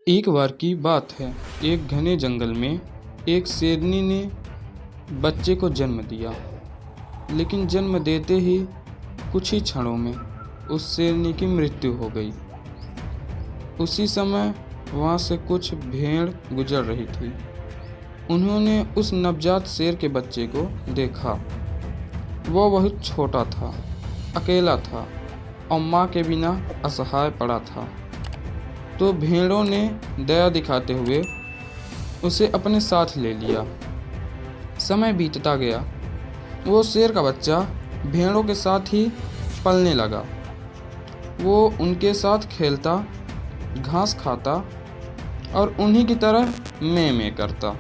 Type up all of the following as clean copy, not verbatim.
एक बार की बात है, एक घने जंगल में एक शेरनी ने बच्चे को जन्म दिया। लेकिन जन्म देते ही कुछ ही क्षणों में उस शेरनी की मृत्यु हो गई। उसी समय वहाँ से कुछ भेड़ गुजर रही थी। उन्होंने उस नवजात शेर के बच्चे को देखा। वह बहुत छोटा था, अकेला था और माँ के बिना असहाय पड़ा था। तो भेड़ों ने दया दिखाते हुए उसे अपने साथ ले लिया। समय बीतता गया। वो शेर का बच्चा भेड़ों के साथ ही पलने लगा। वो उनके साथ खेलता, घास खाता और उन्हीं की तरह में करता।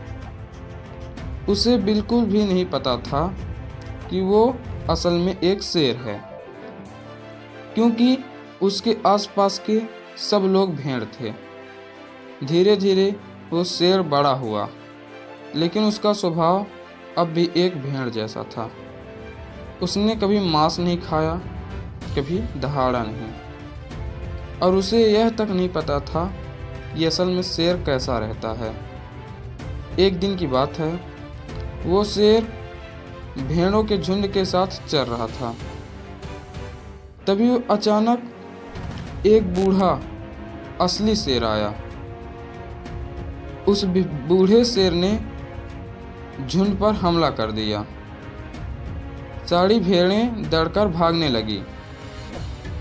उसे बिल्कुल भी नहीं पता था कि वो असल में एक शेर है, क्योंकि उसके आसपास के सब लोग भेड़ थे। धीरे धीरे वो शेर बड़ा हुआ, लेकिन उसका स्वभाव अब भी एक भेड़ जैसा था। उसने कभी मांस नहीं खाया, कभी दहाड़ा नहीं, और उसे यह तक नहीं पता था कि असल में शेर कैसा रहता है। एक दिन की बात है, वो शेर भेड़ों के झुंड के साथ चल रहा था। तभी अचानक एक बूढ़ा असली शेर आया। उस बूढ़े शेर ने झुंड पर हमला कर दिया। सारी भेड़ें दौड़कर भागने लगी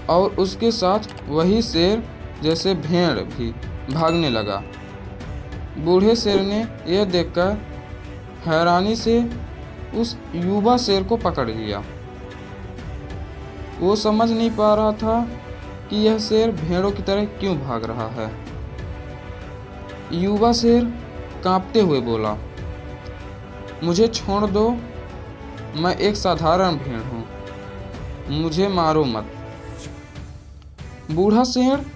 और उसके साथ वही शेर जैसे भेड़ भी भागने लगा। बूढ़े शेर ने यह देखकर हैरानी से उस युवा शेर को पकड़ लिया। वो समझ नहीं पा रहा था कि यह शेर भेड़ों की तरह क्यों भाग रहा है। युवा शेर कांपते हुए बोला, मुझे छोड़ दो, मैं एक साधारण भेड़ हूँ, मुझे मारो मत। बूढ़ा शेर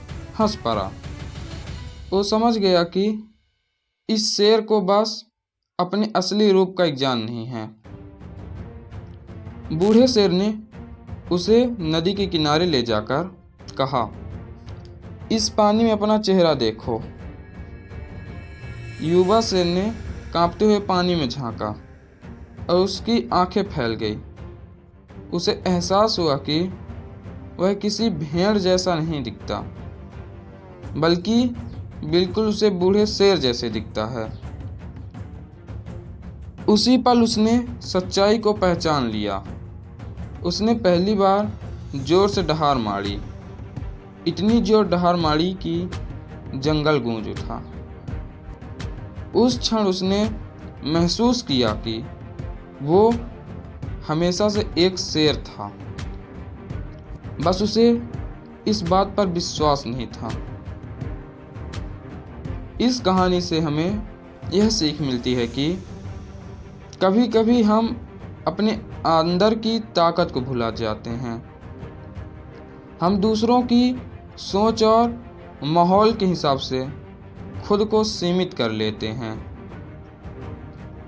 हंस पड़ा। वो समझ गया कि इस शेर को बस अपने असली रूप का ज्ञान नहीं है। बूढ़े शेर ने उसे नदी के किनारे ले जाकर कहा, इस पानी में अपना चेहरा देखो। युवा शेर ने कांपते हुए पानी में झांका और उसकी आंखें फैल गई। उसे एहसास हुआ कि वह किसी भेड़ जैसा नहीं दिखता, बल्कि बिल्कुल उसे बूढ़े शेर जैसे दिखता है। उसी पल उसने सच्चाई को पहचान लिया। उसने पहली बार जोर से दहाड़ मारी, इतनी जोर दहाड़ मारी कि जंगल गूंज उठा। उस क्षण उसने महसूस किया कि वो हमेशा से एक शेर था, बस उसे इस बात पर विश्वास नहीं था। इस कहानी से हमें यह सीख मिलती है कि कभी कभी हम अपने अंदर की ताकत को भुला जाते हैं। हम दूसरों की सोच और माहौल के हिसाब से खुद को सीमित कर लेते हैं,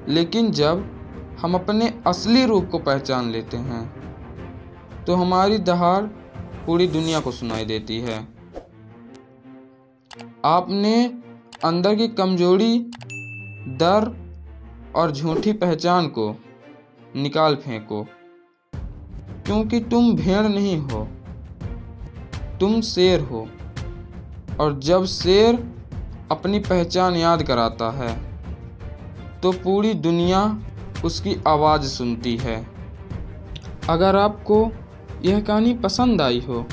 लेकिन जब हम अपने असली रूप को पहचान लेते हैं तो हमारी दहाड़ पूरी दुनिया को सुनाई देती है। आपने अंदर की कमजोरी, डर और झूठी पहचान को निकाल फेंको, क्योंकि तुम भेड़ नहीं हो, तुम शेर हो। और जब शेर अपनी पहचान याद कराता है तो पूरी दुनिया उसकी आवाज़ सुनती है। अगर आपको यह कहानी पसंद आई हो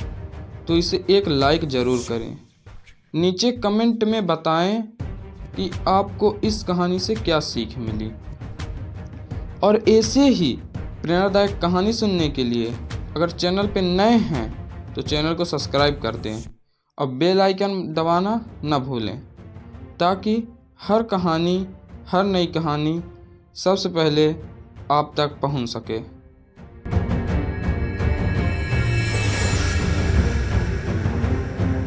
तो इसे एक लाइक ज़रूर करें। नीचे कमेंट में बताएं कि आपको इस कहानी से क्या सीख मिली। और ऐसे ही प्रेरणादायक कहानी सुनने के लिए अगर चैनल पे नए हैं तो चैनल को सब्सक्राइब कर दें और बेल आइकन दबाना न भूलें, ताकि हर नई कहानी सबसे पहले आप तक पहुंच सके।